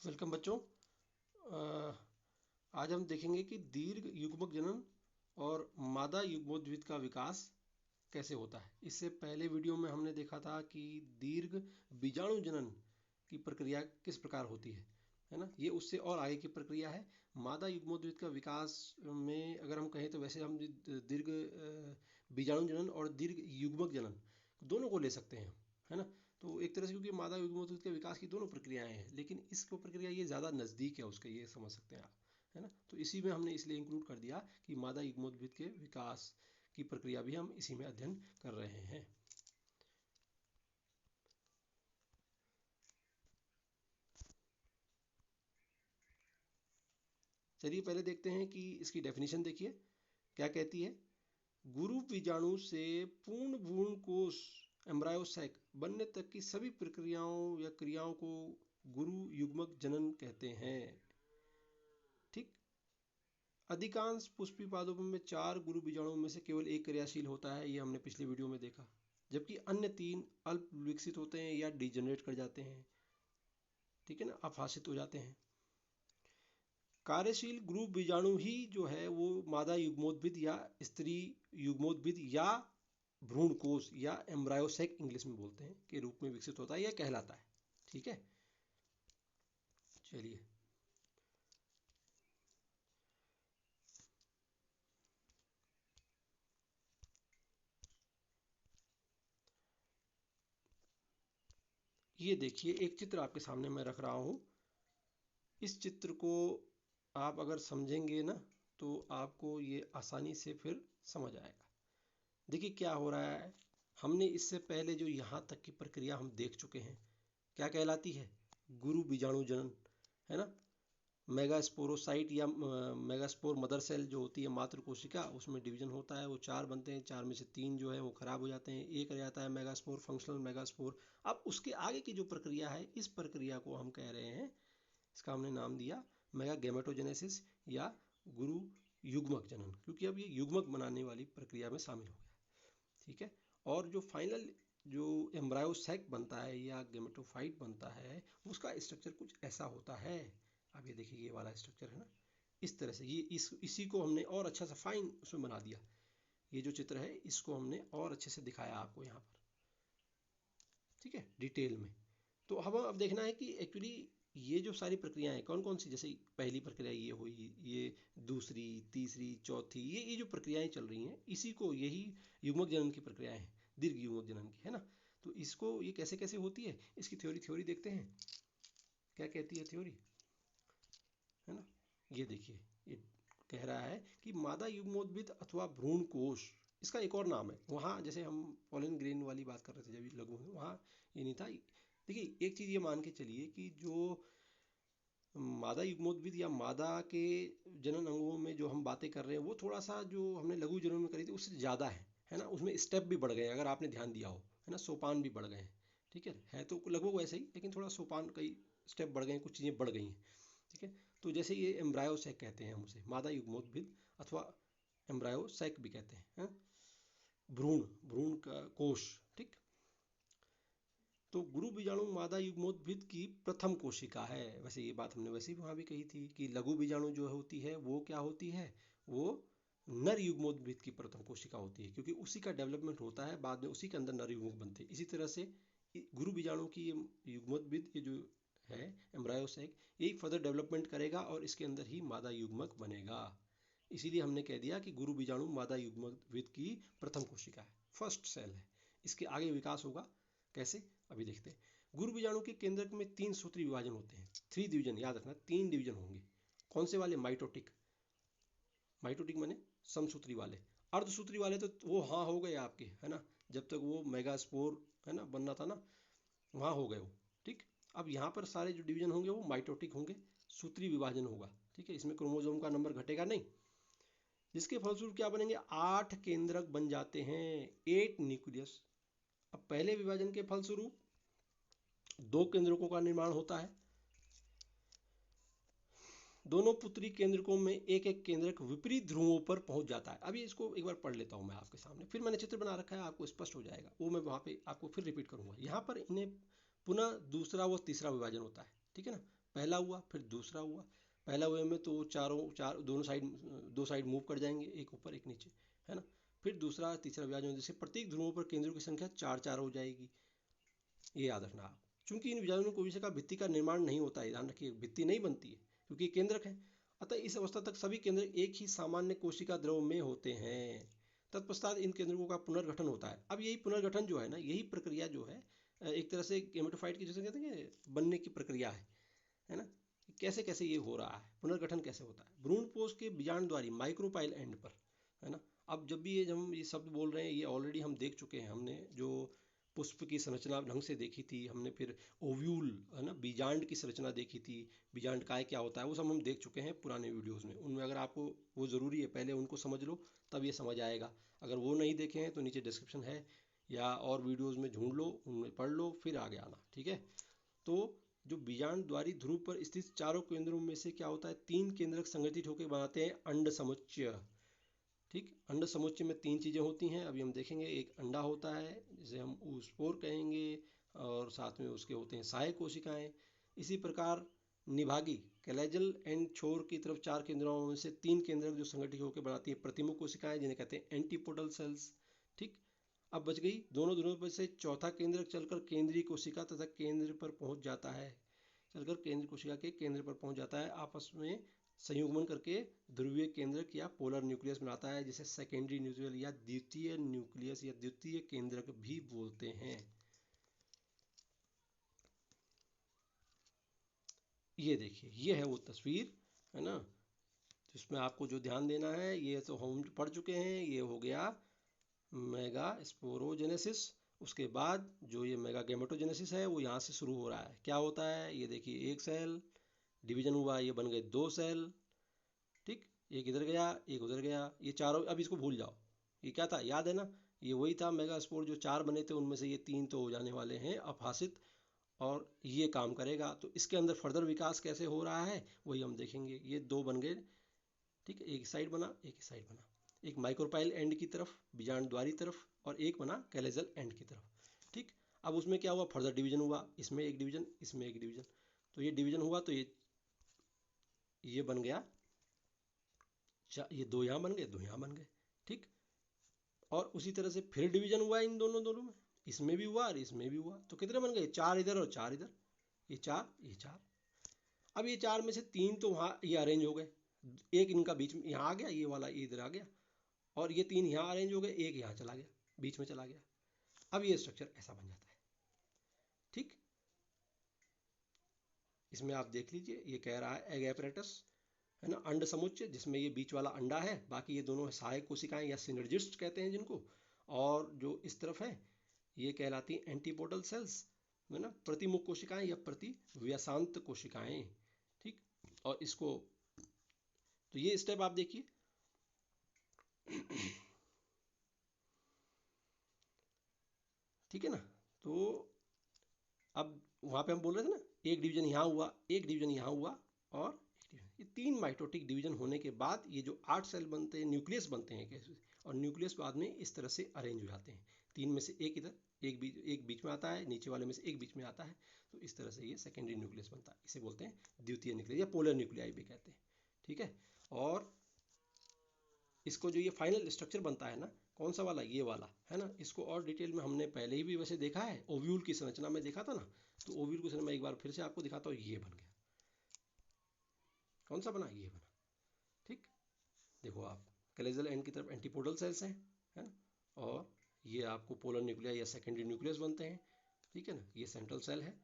Welcome बच्चों। आज हम देखेंगे कि दीर्घ युग्मक जनन और मादा युग्मोद्भिद का विकास कैसे होता है। इससे पहले वीडियो में हमने देखा था कि दीर्घ बीजाणु जनन की प्रक्रिया किस प्रकार होती है ना। ये उससे और आगे की प्रक्रिया है। मादा युग्मोद्भिद का विकास में अगर हम कहें तो वैसे हम दीर्घ बीजाणु जनन और दीर्घ युग्मक जनन दोनों को ले सकते हैं, है ना। तो एक तरह से क्योंकि मादा युग्मोद्भिद के विकास की दोनों प्रक्रियाएं हैं, लेकिन इसको प्रक्रिया ये ज़्यादा नज़दीक है उसके, ये समझ सकते हैं आप, है ना। तो इसी में हमने इसलिए इंक्लूड कर दिया कि मादा युग्मोद्भिद के विकास की प्रक्रिया भी हम इसी में अध्ययन कर रहे हैं। चलिए पहले देखते हैं कि इसकी डेफिनेशन देखिए क्या कहती है। गुरु बीजाणु से पूर्ण भ्रूण कोश एम्ब्रायोसैक बनने तक की सभी प्रक्रियाओं या क्रियाओं को गुरु युग्मक जनन कहते हैं। ठीक। अधिकांश पुष्पी पादपों में 4 गुरु बीजाणुओं में से केवल एक क्रियाशील होता है, ये हमने पिछले वीडियो में देखा, जबकि अन्य 3 अल्प विकसित होते हैं या डिजनरेट कर जाते हैं, ठीक है ना, अपहासित हो जाते हैं। कार्यशील गुरु बीजाणु ही जो है वो मादा युग्मोद्भिद या स्त्री युग्मोद्भिद या भ्रूणकोश या एम्ब्रायोसैक इंग्लिश में बोलते हैं के रूप में विकसित होता है या कहलाता है। ठीक है, चलिए ये देखिए एक चित्र आपके सामने मैं रख रहा हूँ। इस चित्र को आप अगर समझेंगे ना तो आपको ये आसानी से फिर समझ आएगा। देखिए क्या हो रहा है। हमने इससे पहले जो यहाँ तक की प्रक्रिया हम देख चुके हैं, क्या कहलाती है, गुरु बीजाणु जनन, है ना। मेगास्पोरोसाइट या मेगास्पोर मदर सेल जो होती है मातृ कोशिका, उसमें डिवीजन होता है, वो 4 बनते हैं, 4 में से 3 जो है वो खराब हो जाते हैं, एक रह जाता है मेगास्पोर, फंक्शनल मेगास्पोर। अब उसके आगे की जो प्रक्रिया है, इस प्रक्रिया को हम कह रहे हैं, इसका हमने नाम दिया मेगा गेमेटोजेनेसिस या गुरु युग्मक जनन, क्योंकि अब ये युग्मक बनाने वाली प्रक्रिया में शामिल हो गया। ठीक है। और जो फाइनल जो एम्ब्रायोसैक बनता है या गेमेटोफाइट बनता है, उसका स्ट्रक्चर कुछ ऐसा होता है। अब ये देखिए ये वाला स्ट्रक्चर है ना, इस तरह से ये इसी को हमने और अच्छा सा फाइन उसमें बना दिया। ये जो चित्र है इसको हमने और अच्छे से दिखाया आपको यहाँ पर, ठीक है, डिटेल में। तो हम अब देखना है कि एक्चुअली ये जो सारी प्रक्रियाएं कौन कौन सी, जैसे पहली प्रक्रिया ये हुई, ये दूसरी, तीसरी, चौथी, ये जो प्रक्रियाएं चल रही हैं, इसी को यही युग्मक जनन की प्रक्रियाएं हैं, दीर्घ युग्मक जनन की, है ना। तो इसको ये कैसे कैसे होती है, इसकी थ्योरी देखते हैं क्या कहती है थ्योरी, है ना। ये देखिए ये कह रहा है कि मादा युग्मोद्भिद अथवा भ्रूण कोश, इसका एक और नाम है, वहाँ जैसे हम पॉलन ग्रेन वाली बात कर रहे थे जब लघु में, वहाँ ये नहीं था। देखिए एक चीज़ ये मान के चलिए कि जो मादा युग्मोद्भिद या मादा के जनन अंगों में जो हम बातें कर रहे हैं, वो थोड़ा सा जो हमने लघु जनन में करी थी उससे ज़्यादा है ना। उसमें स्टेप भी बढ़ गए, अगर आपने ध्यान दिया हो, है ना, सोपान भी बढ़ गए हैं। ठीक है तो लगभग वैसे ही, लेकिन थोड़ा सोपान कई स्टेप बढ़ गए हैं, कुछ चीज़ें बढ़ गई हैं। ठीक है। तो जैसे ये एम्ब्रायोसैक कहते हैं हम उसे, मादा युग्मोद्भिद अथवा एम्ब्रायोसैक भी कहते हैं, भ्रूण भ्रूण का कोश। ठीक। तो गुरु बीजाणु मादा युग्मोद्भिद की प्रथम कोशिका है। वैसे ये बात हमने वैसे भी वहाँ भी कही थी कि लघु बीजाणु जो होती है वो क्या होती है, वो नर युग्मोद्भिद की प्रथम कोशिका होती है, क्योंकि उसी का डेवलपमेंट होता है, बाद में उसी के अंदर नर युग्मक बनते हैं। इसी तरह से गुरु बीजाणु की युग्मोद्भिद ये जो है एम्ब्रायोसैक, यही फर्दर डेवलपमेंट करेगा और इसके अंदर ही मादा युग्मक बनेगा। इसीलिए हमने कह दिया कि गुरु बीजाणु मादा युग्मोद्भिद की प्रथम कोशिका है, फर्स्ट सेल है। इसके आगे विकास होगा कैसे, अभी देखते हैं। गुरु बीजाणु के केंद्रक में 3 सूत्री विभाजन होते हैं, 3 डिवीजन, याद रखना 3 डिवीजन होंगे। कौन से वाले, माइटोटिक, माइटोटिक माने समसूत्री वाले। अर्धसूत्री वाले तो वो हाँ हो गए आपके, है ना, जब तक वो मेगास्पोर है ना बनना था ना, वहाँ हो गए वो। ठीक। अब यहाँ पर सारे जो डिवीजन होंगे वो माइटोटिक होंगे, सूत्री विभाजन होगा। ठीक है, इसमें क्रोमोसोम का नंबर घटेगा नहीं, जिसके फलस्वरूप क्या बनेंगे, 8 केंद्रक बन जाते हैं, 8 न्यूक्लियस। अब पहले विभाजन के फलस्वरूप 2 केंद्रकों का निर्माण होता है। दोनों पुत्री केंद्रकों में एक एक केंद्रक विपरीत ध्रुवों पर पहुंच जाता है। अभी इसको एक बार पढ़ लेता हूं मैं आपके सामने, फिर मैंने चित्र बना रखा है, आपको स्पष्ट हो जाएगा, वो मैं वहां पे आपको फिर रिपीट करूंगा। यहाँ पर इन्हें पुनः दूसरा व तीसरा विभाजन होता है, ठीक है ना। पहला हुआ फिर दूसरा हुआ। पहला हुए में तो चार दोनों साइड, दो साइड मूव कर जाएंगे, एक ऊपर एक नीचे, है ना। फिर दूसरा तीसरा विभाजन, जैसे प्रत्येक ध्रुवों पर केंद्रों की संख्या 4 4 हो जाएगी। ये याद रखना आप। चूंकि इन विभाजनों में कोशिका का भित्ति का निर्माण नहीं होता है, ध्यान रखिए, भित्ति नहीं बनती है क्योंकि केंद्रक है। अतः इस अवस्था तक सभी केंद्र एक ही सामान्य कोशिका द्रव में होते हैं। तत्पश्चात इन केंद्रों का पुनर्गठन होता है। अब यही पुनर्गठन जो है ना, यही प्रक्रिया जो है एक तरह से गेमेटोफाइट की, जैसे कहते हैं बनने की प्रक्रिया है ना। कैसे कैसे ये हो रहा है, पुनर्गठन कैसे होता है। भ्रूणपोष के बीजांडद्वारी माइक्रोपाइल एंड पर, है ना। अब जब भी ये, जब हम ये शब्द बोल रहे हैं, ये ऑलरेडी हम देख चुके हैं। हमने जो पुष्प की संरचना ढंग से देखी थी, हमने फिर ओव्यूल, है ना, बीजांड की संरचना देखी थी, बीजांड काय क्या होता है, वो सब हम देख चुके हैं पुराने वीडियोस में। उनमें अगर आपको वो ज़रूरी है, पहले उनको समझ लो तब ये समझ आएगा। अगर वो नहीं देखे हैं तो नीचे डिस्क्रिप्शन है या और वीडियोज़ में ढूंढ लो, उनमें पढ़ लो, फिर आगे आना, ठीक है। तो जो बीजांड द्वारी ध्रुव पर स्थित चारों केंद्रों में से क्या होता है, 3 केंद्रक संगठित होकर बनाते हैं अंड समुच्चय। ठीक, अंड समुच्चय में 3 चीज़ें होती हैं, अभी हम देखेंगे। एक अंडा होता है जिसे हम ऊस्पोर कहेंगे, और साथ में उसके होते हैं सहायक कोशिकाएं। इसी प्रकार निभागी कैलेजल एंड छोर की तरफ 4 केंद्रों में से 3 केंद्रक जो संगठित होकर बनाती है प्रतिमुख कोशिकाएं, जिन्हें कहते हैं एंटीपोडल सेल्स। ठीक, अब बच गई दोनों ध्रुवों पर से चौथा केंद्रक चलकर केंद्रीय कोशिका तथा केंद्र पर पहुंच जाता है। चलकर केंद्र कोशिका के केंद्र पर पहुंच जाता है, आपस में संयुग्मन करके ध्रुवीय केंद्रक या पोलर न्यूक्लियस बनाता है, जिसे सेकेंडरी न्यूक्लियस या द्वितीय न्यूक्लियस या द्वितीय केंद्रक भी बोलते हैं। ये देखिए, ये है वो तस्वीर, है ना। तो इसमें आपको जो ध्यान देना है, ये तो हम पढ़ चुके हैं। ये हो गया मेगा स्पोरोजेनेसिस। उसके बाद जो ये मेगा गेमेटोजेनेसिस है वो यहाँ से शुरू हो रहा है। क्या होता है, ये देखिए, एक सेल डिवीजन हुआ, ये बन गए 2 सेल। ठीक, एक इधर गया एक उधर गया, ये चारों, अब इसको भूल जाओ। ये क्या था, याद है ना, ये वही था मेगा स्पोर, जो 4 बने थे उनमें से ये 3 तो हो जाने वाले हैं अपहासित, और ये काम करेगा। तो इसके अंदर फर्दर विकास कैसे हो रहा है वही हम देखेंगे। ये 2 बन गए, ठीक है, एक साइड बना एक साइड बना, एक माइक्रोपाइल एंड की तरफ बीजांड द्वारी तरफ, और एक बना कैलेजल एंड की तरफ। ठीक, अब उसमें क्या हुआ, फर्दर डिवीजन हुआ, इसमें एक डिवीजन इसमें एक डिवीजन। तो ये डिवीजन हुआ तो ये बन गया, ये 2 यहाँ बन गए 2 यहाँ बन गए। ठीक, और उसी तरह से फिर डिवीजन हुआ इन दोनों दोनों में, इसमें भी हुआ और इसमें भी हुआ। तो कितने बन गए, 4 इधर और 4 इधर, ये 4 ये 4। अब ये 4 में से 3 तो वहाँ ये अरेंज हो गए, एक इनका बीच में यहाँ आ गया, ये वाला ये इधर आ गया, और ये 3 यहाँ अरेंज हो गए, एक यहाँ चला गया, बीच में चला गया। अब ये स्ट्रक्चर ऐसा बन जाता है। ठीक, इसमें आप देख लीजिए, ये कह रहा है एग एपरेटस, है ना, अंड समुच्चय, जिसमें ये बीच वाला अंडा है, बाकी ये दोनों सहायक कोशिकाएं या सिनर्जिस्ट कहते हैं जिनको। और जो इस तरफ है ये कहलाती हैं एंटीपोडल सेल्स, है ना, प्रतिमुख कोशिकाएं या प्रतिव्यसांत कोशिकाएं। ठीक, और इसको, तो ये स्टेप आप देखिए। ठीक है ना। तो अब वहाँ पे हम बोल रहे थे ना, एक डिवीजन यहाँ हुआ एक डिवीजन यहाँ हुआ और एक डिवीजन, ये 3 माइटोटिक डिवीजन होने के बाद ये जो 8 सेल बनते हैं, न्यूक्लियस बनते हैं कैसे, और न्यूक्लियस बाद में इस तरह से अरेंज हो जाते हैं। 3 में से एक इधर, एक बीच में आता है, नीचे वाले में से एक बीच में आता है। तो इस तरह से ये सेकेंडरी न्यूक्लियस बनता है, इसे बोलते हैं द्वितीय न्यूक्लियस या पोलर न्यूक्लियाई भी कहते हैं। ठीक है, और इसको जो ये फाइनल स्ट्रक्चर बनता है ना, कौन सा वाला, ये वाला, है ना, इसको और डिटेल में हमने पहले ही भी वैसे देखा है, ओव्यूल की संरचना में देखा था ना। तो ओव्यूल की संरचना मैं एक बार फिर से आपको दिखाता हूँ। ये बन गया, कौन सा बना, ये बना। ठीक, देखो आप, कलेजल एंड की तरफ एंटीपोडल सेल्स हैं, है ना, और ये आपको पोलर न्यूक्लिया या सेकेंडरी न्यूक्लियस बनते हैं। ठीक है ना, ये सेंट्रल सेल है,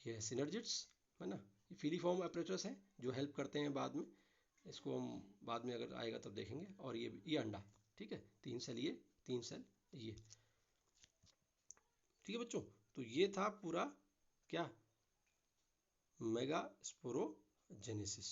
ये सिनर्जिट्स, है ना, ये फीलिफॉर्म अपरेटस हैं जो हेल्प करते हैं बाद में, इसको हम बाद में अगर आएगा तब देखेंगे। और ये अंडा। ठीक है, 3 सेल ये 3 सेल ये। ठीक है बच्चों, तो ये था पूरा क्या, मेगा स्पोरोजेनेसिस।